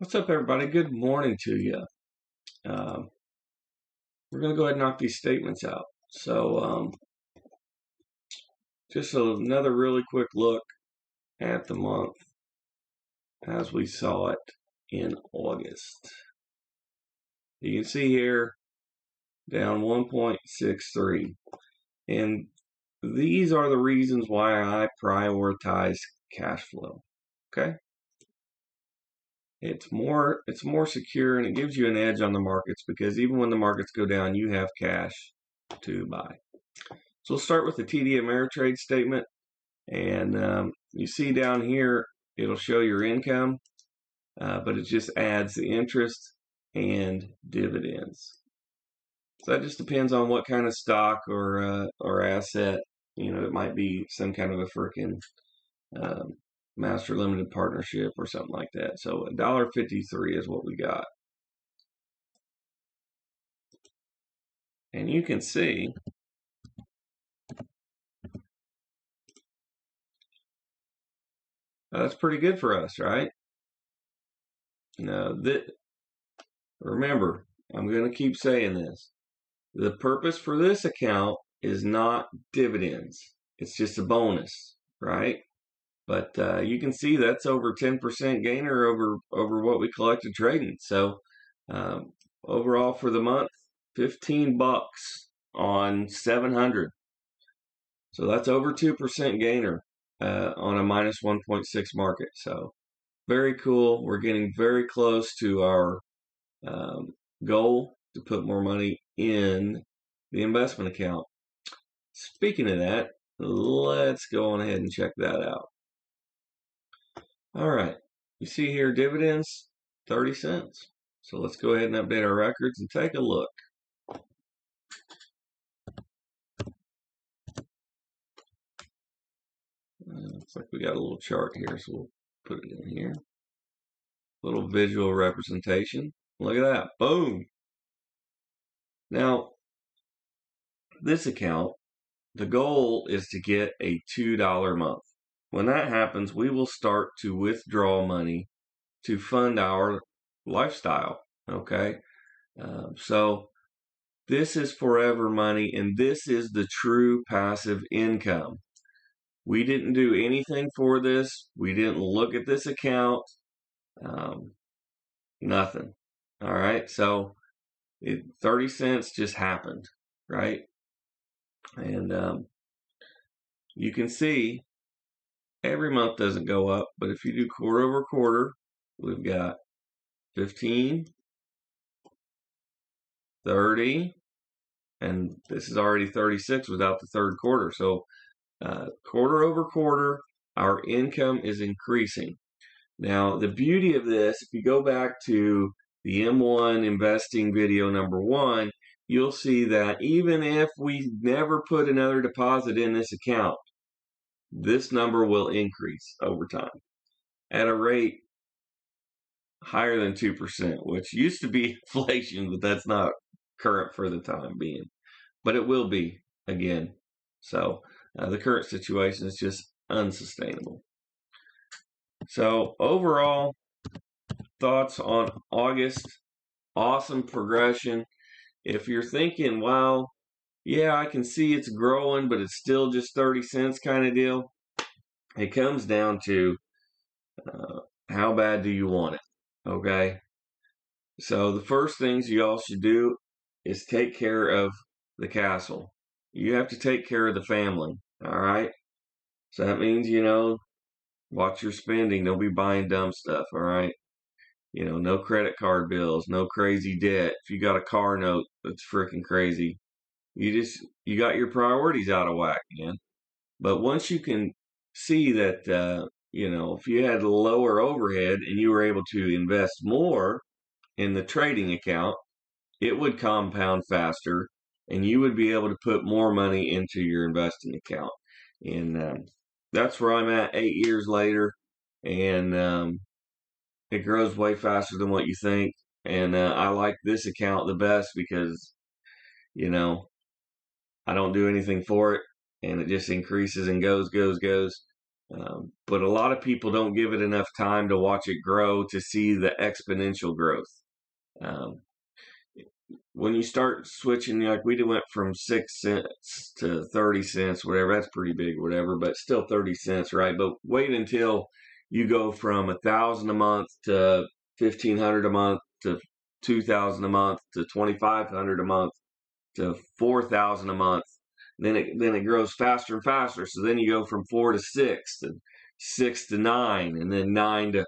What's up, everybody? Good morning to you. We're going to go ahead and knock these statements out. Just another really quick look at the month as we saw it in August. You can see here down 1.63. And these are the reasons why I prioritize cash flow. Okay? It's more secure, and it gives you an edge on the markets because even when the markets go down, you have cash to buy. So we'll start with the TD Ameritrade statement, and you see down here it'll show your income, but it just adds the interest and dividends. So that just depends on what kind of stock or asset. It might be some kind of a freaking master limited partnership or something like that. So $1.53 is what we got. And you can see that's pretty good for us, right? Remember, I'm going to keep saying this. The purpose for this account is not dividends. It's just a bonus, right? But you can see that's over 10% gainer over what we collected trading. So overall for the month, $15 on 700. So that's over 2% gainer on a minus 1.6 market. So very cool. We're getting very close to our goal to put more money in the investment account. Speaking of that, let's go on ahead and check that out. All right, you see here dividends, 30 cents. So let's go ahead and update our records and take a look. Looks like we got a little chart here, so we'll put it in here. Little visual representation. Look at that, boom. Now, this account, the goal is to get a $2 month. When that happens, we will start to withdraw money to fund our lifestyle, okay? So this is forever money, and this is the true passive income. We didn't do anything for this. We didn't look at this account. Nothing. All right, so 30 cents just happened, right? And you can see every month doesn't go up, but if you do quarter over quarter, we've got 15, 30, and this is already 36 without the third quarter. So quarter over quarter, our income is increasing. Now, the beauty of this, if you go back to the M1 investing video number 1, you'll see that even if we never put another deposit in this account, this number will increase over time at a rate higher than 2%, which used to be inflation, but that's not current for the time being. But it will be again. So the current situation is just unsustainable. So overall, thoughts on August, awesome progression. If you're thinking, wow, yeah, I can see it's growing, but it's still just 30 cents kind of deal, it comes down to how bad do you want it, okay? So the first things you all should do is take care of the castle. You have to take care of the family, all right? So that means, watch your spending. Don't be buying dumb stuff, all right? No credit card bills, no crazy debt. If you got a car note, that's freaking crazy. You got your priorities out of whack, man. But once you can see that, if you had lower overhead and you were able to invest more in the trading account, it would compound faster and you would be able to put more money into your investing account. And that's where I'm at 8 years later. And it grows way faster than what you think. And I like this account the best because, I don't do anything for it. And it just increases and goes. But a lot of people don't give it enough time to watch it grow, to see the exponential growth. Um, when you start switching, like we went from 6 cents to 30 cents, whatever, that's pretty big, whatever, but still 30 cents, right? But wait until you go from 1,000 a month to 1,500 a month to 2,000 a month to 2,500 a month to 4,000 a month. Then it grows faster and faster. So then you go from 4 to 6, and 6 to 9, and then 9 to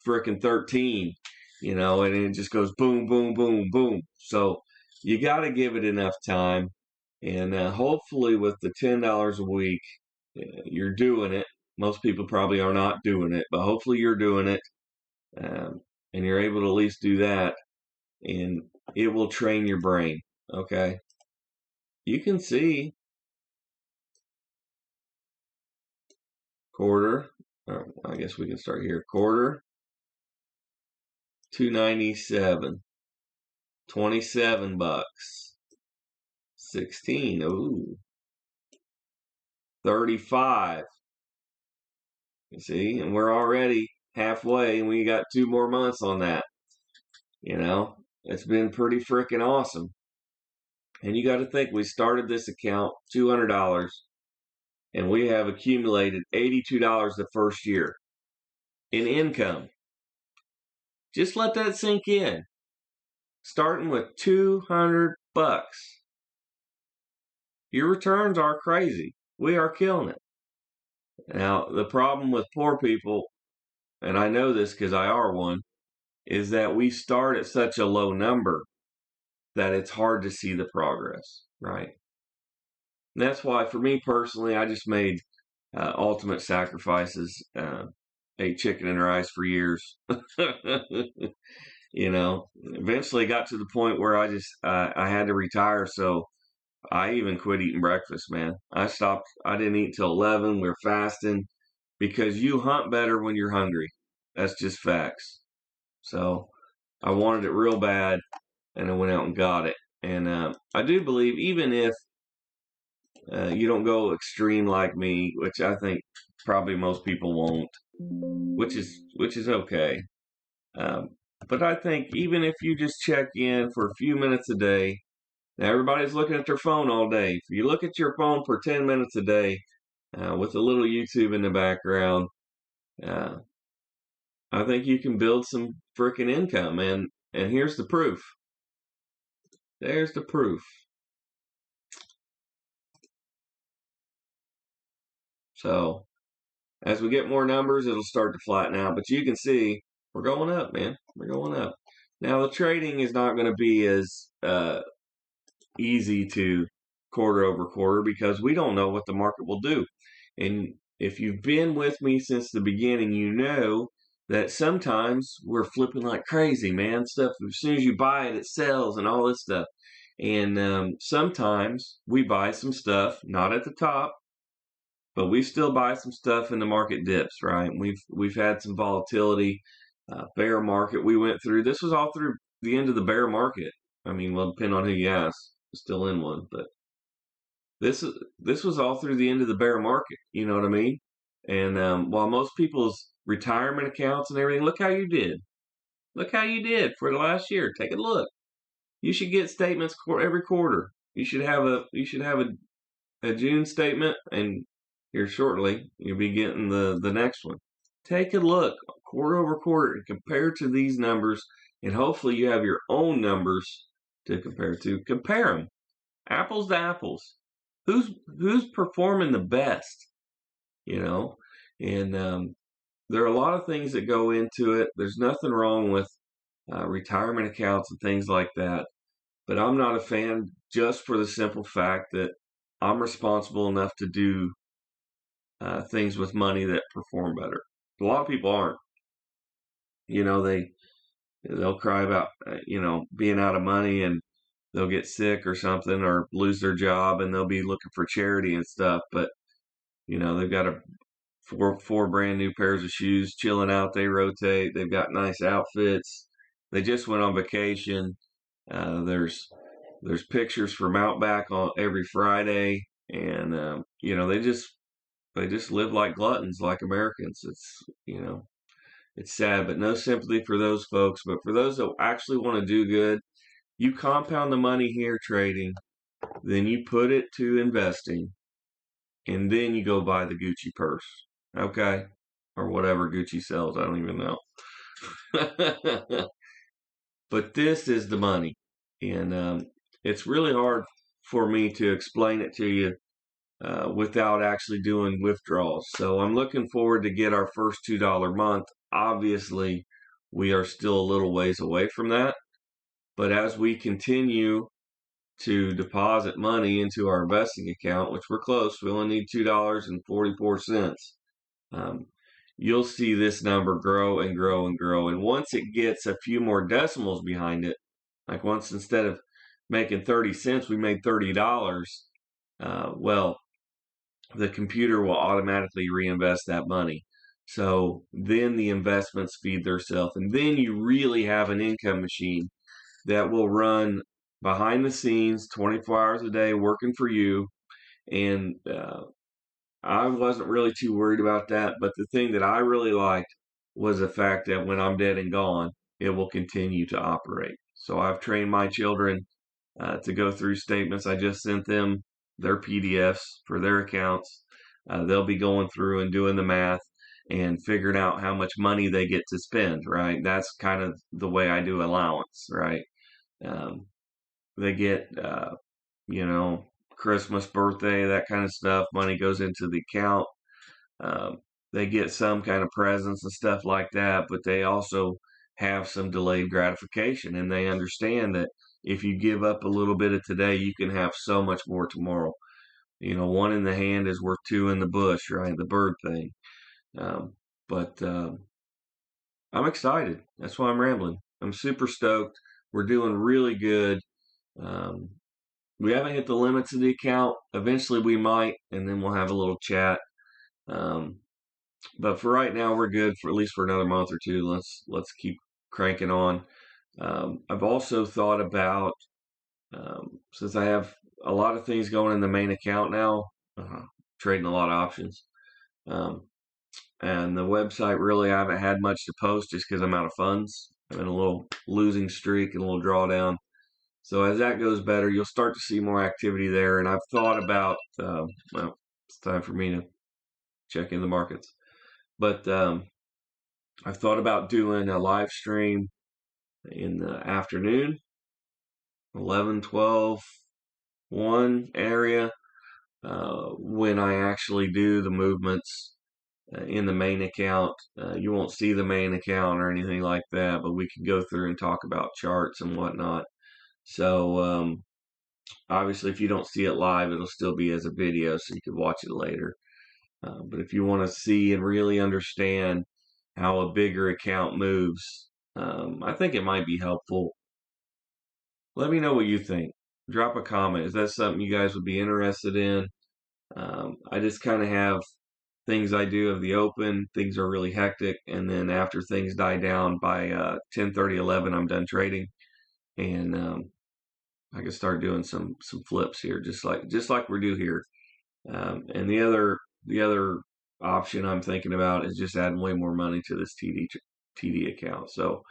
frickin' 13. And it just goes boom, boom, boom, boom. So you got to give it enough time, and hopefully with the $10 a week, you're doing it. Most people probably are not doing it, but hopefully you're doing it, and you're able to at least do that, and it will train your brain. Okay, you can see quarter. I guess we can start here. Quarter, $2.97, $27, 16. Ooh, 35. You see, and we're already halfway, and we got 2 more months on that. It's been pretty freaking awesome. And you got to think, we started this account $200, and we have accumulated $82 the first year in income. Just let that sink in. Starting with $200. Your returns are crazy. We are killing it. Now, the problem with poor people, and I know this because I are one, is that we start at such a low number that it's hard to see the progress, right? And that's why, for me personally, I just made ultimate sacrifices. Ate chicken and rice for years. Eventually got to the point where I had to retire, so I even quit eating breakfast, man. I stopped. I didn't eat till 11. We were fasting because you hunt better when you're hungry. That's just facts. So I wanted it real bad, and I went out and got it. And I do believe, even if you don't go extreme like me, which I think probably most people won't, which is okay. But I think even if you just check in for a few minutes a day, now everybody's looking at their phone all day. If you look at your phone for 10 minutes a day with a little YouTube in the background, I think you can build some freaking income. And here's the proof. There's the proof. So as we get more numbers, it'll start to flatten out. But you can see we're going up, man. We're going up. Now, the trading is not going to be as easy to quarter over quarter because we don't know what the market will do. And if you've been with me since the beginning, you know that sometimes we're flipping like crazy, man. Stuff, as soon as you buy it, it sells and all this stuff. And sometimes we buy some stuff, not at the top, but we still buy some stuff in the market dips, right? We've had some volatility, bear market we went through. This was all through the end of the bear market. I mean, well, depending on who you ask, we're still in one, but this was all through the end of the bear market. You know what I mean? And while most people's retirement accounts and everything, look how you did. Look how you did for the last year. Take a look. You should get statements every quarter. You should have a June statement, and here shortly you'll be getting the next one. Take a look quarter over quarter and compare to these numbers, and hopefully you have your own numbers to compare to. Compare them, apples to apples. Who's performing the best? And there are a lot of things that go into it. There's nothing wrong with retirement accounts and things like that, but I'm not a fan just for the simple fact that I'm responsible enough to do things with money that perform better. A lot of people aren't. They'll cry about being out of money, and they'll get sick or something or lose their job, and they'll be looking for charity and stuff. But they've got four brand new pairs of shoes chilling out. They rotate. They've got nice outfits. They just went on vacation. There's pictures from Outback on every Friday, and They just live like gluttons, like Americans. It's, it's sad, but no sympathy for those folks. But for those that actually want to do good, you compound the money here trading, then you put it to investing, and then you go buy the Gucci purse, okay? Or whatever Gucci sells. I don't even know. But this is the money. And it's really hard for me to explain it to you without actually doing withdrawals. So I'm looking forward to get our first $2 month. Obviously, we are still a little ways away from that. But as we continue to deposit money into our investing account, which we're close, we only need $2.44. You'll see this number grow and grow and grow. And once it gets a few more decimals behind it, like once instead of making 30 cents, we made $30, well, the computer will automatically reinvest that money. So then the investments feed themselves. And then you really have an income machine that will run behind the scenes 24 hours a day working for you. And I wasn't really too worried about that. But the thing that I really liked was the fact that when I'm dead and gone, it will continue to operate. So I've trained my children to go through statements. I just sent them their PDFs for their accounts. They'll be going through and doing the math and figuring out how much money they get to spend, right? That's kind of the way I do allowance, right? They get, Christmas, birthday, that kind of stuff. Money goes into the account. They get some kind of presents and stuff like that, but they also have some delayed gratification, and they understand that if you give up a little bit of today, you can have so much more tomorrow. One in the hand is worth two in the bush, right? The bird thing. But I'm excited. That's why I'm rambling. I'm super stoked. We're doing really good. We haven't hit the limits of the account. Eventually we might, and then we'll have a little chat. But for right now, we're good for at least for another month or two. Let's keep cranking on. I've also thought about, since I have a lot of things going in the main account now, trading a lot of options. And the website, really, I haven't had much to post just because I'm out of funds. I'm in a little losing streak and a little drawdown. So as that goes better, you'll start to see more activity there. And I've thought about, it's time for me to check in the markets. But I've thought about doing a live stream in the afternoon, 11, 12, 1 area, when I actually do the movements in the main account. You won't see the main account or anything like that, but we can go through and talk about charts and whatnot. So obviously, if you don't see it live, it'll still be as a video, so you can watch it later. But if you want to see and really understand how a bigger account moves, I think it might be helpful. Let me know what you think. Drop a comment. Is that something you guys would be interested in? I just kind of have things I do of the open. Things are really hectic. And then after things die down by 10:30, 11, I'm done trading. And I can start doing some flips here, just like we do here. And the other option I'm thinking about is just adding way more money to this TD account. So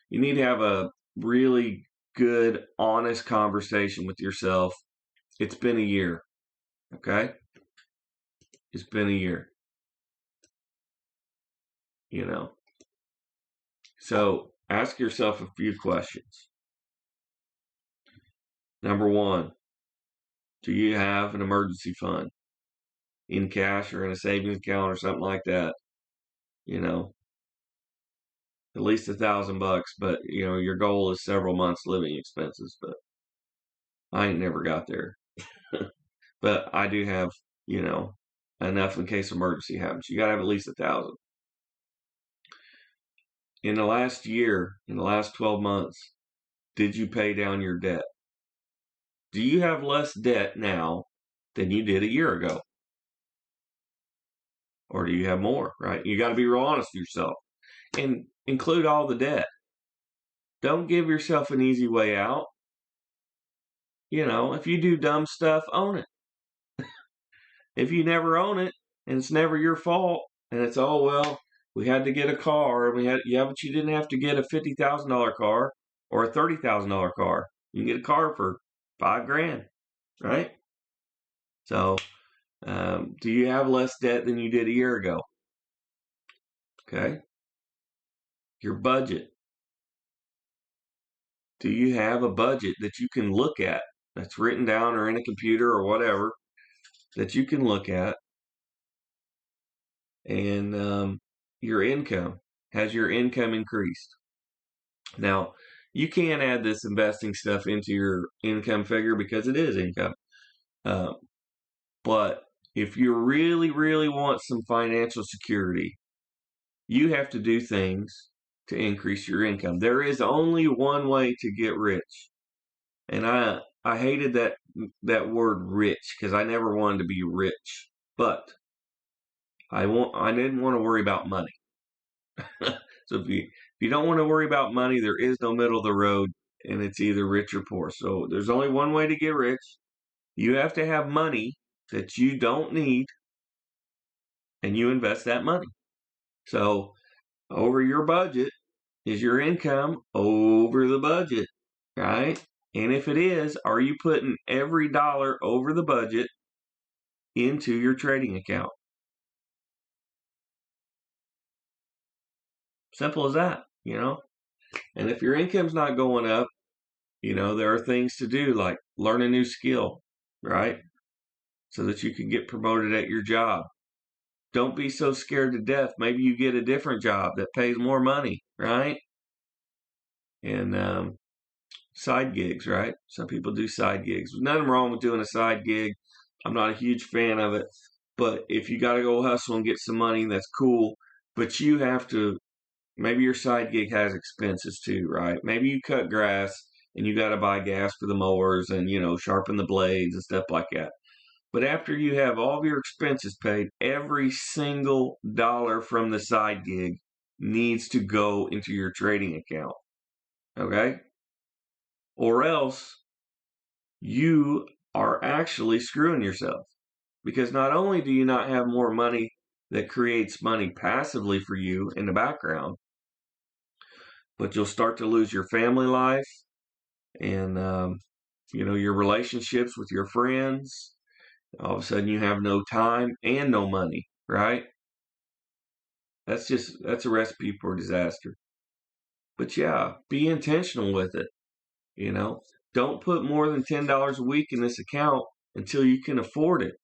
you need to have a really good, honest conversation with yourself. It's been a year, okay? It's been a year, So ask yourself a few questions. Number one, do you have an emergency fund in cash or in a savings account or something like that? At least $1,000, but your goal is several months living expenses, but I ain't never got there. But I do have, enough in case emergency happens. You gotta have at least 1,000. In the last year, in the last 12 months, did you pay down your debt? Do you have less debt now than you did a year ago? Or do you have more, right? You got to be real honest with yourself and include all the debt. Don't give yourself an easy way out. If you do dumb stuff, own it. If you never own it, and it's never your fault. And it's, oh, well, we had to get a car. Yeah, but you didn't have to get a $50,000 car or a $30,000 car. You can get a car for $5,000, right? So, do you have less debt than you did a year ago? Okay. Your budget. Do you have a budget that you can look at, that's written down or in a computer or whatever, that you can look at? And your income. Has your income increased? Now, you can add this investing stuff into your income figure because it is income. But if you really, really want some financial security, you have to do things to increase your income. There is only one way to get rich. And I hated that word rich because I never wanted to be rich. But I didn't want to worry about money. So if you don't want to worry about money, there is no middle of the road, and it's either rich or poor. So there's only one way to get rich. You have to have money that you don't need, and you invest that money. So over your budget is your income over the budget, right? And if it is, are you putting every dollar over the budget into your trading account? Simple as that, And if your income's not going up, there are things to do like learn a new skill, right? So that you can get promoted at your job. Don't be so scared to death. Maybe you get a different job that pays more money, right? And side gigs, right? Some people do side gigs. There's nothing wrong with doing a side gig. I'm not a huge fan of it. But if you got to go hustle and get some money, that's cool. But you have to, maybe your side gig has expenses too, right? Maybe you cut grass and you got to buy gas for the mowers and, sharpen the blades and stuff like that. But after you have all of your expenses paid, every single dollar from the side gig needs to go into your trading account. Okay? Or else you are actually screwing yourself. Because not only do you not have more money that creates money passively for you in the background, but you'll start to lose your family life and, your relationships with your friends. All of a sudden you have no time and no money, right? That's a recipe for disaster. But yeah, be intentional with it. Don't put more than $10 a week in this account until you can afford it.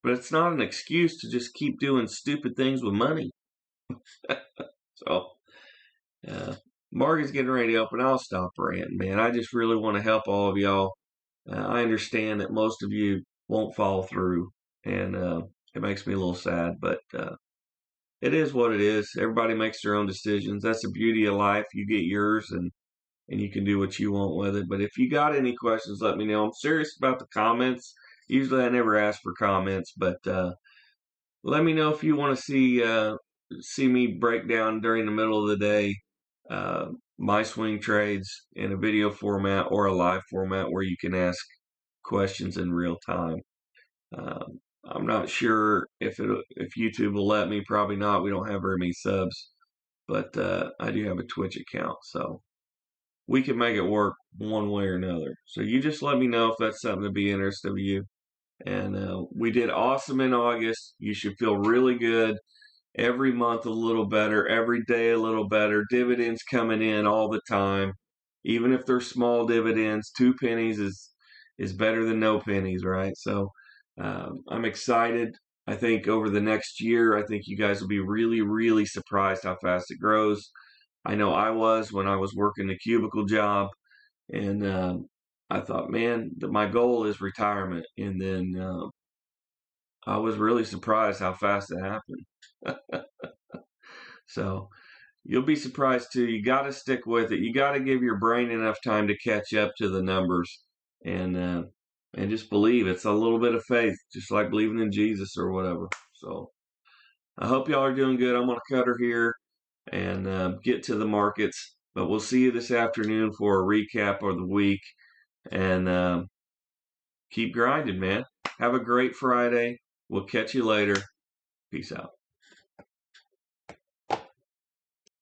But it's not an excuse to just keep doing stupid things with money. So, Market's getting ready to open. I'll stop ranting, man. I just really want to help all of y'all. I understand that most of you won't follow through, and it makes me a little sad, but it is what it is. Everybody makes their own decisions. That's the beauty of life. You get yours, and you can do what you want with it. But if you got any questions, let me know. I'm serious about the comments. Usually I never ask for comments, but let me know if you want to see me break down during the middle of the day my swing trades in a video format or a live format where you can ask questions in real time. I'm not sure if YouTube will let me. Probably not. We don't have very many subs, but I do have a Twitch account, so we can make it work one way or another. So you just let me know if that's something to be interested of you. And we did awesome in August. You should feel really good. Every month a little better, every day a little better. Dividends coming in all the time. Even if they're small dividends, 2 pennies is better than no pennies, right? So I'm excited. I think over the next year, I think you guys will be really, really surprised how fast it grows. I know I was when I was working the cubicle job, and I thought, man, my goal is retirement. And then I was really surprised how fast it happened. So you'll be surprised too. You got to stick with it. You got to give your brain enough time to catch up to the numbers, and just believe. It's a little bit of faith, just like believing in Jesus or whatever. So I hope y'all are doing good. I'm going to cut her here and get to the markets. But we'll see you this afternoon for a recap of the week. And keep grinding, man. Have a great Friday. We'll catch you later. Peace out.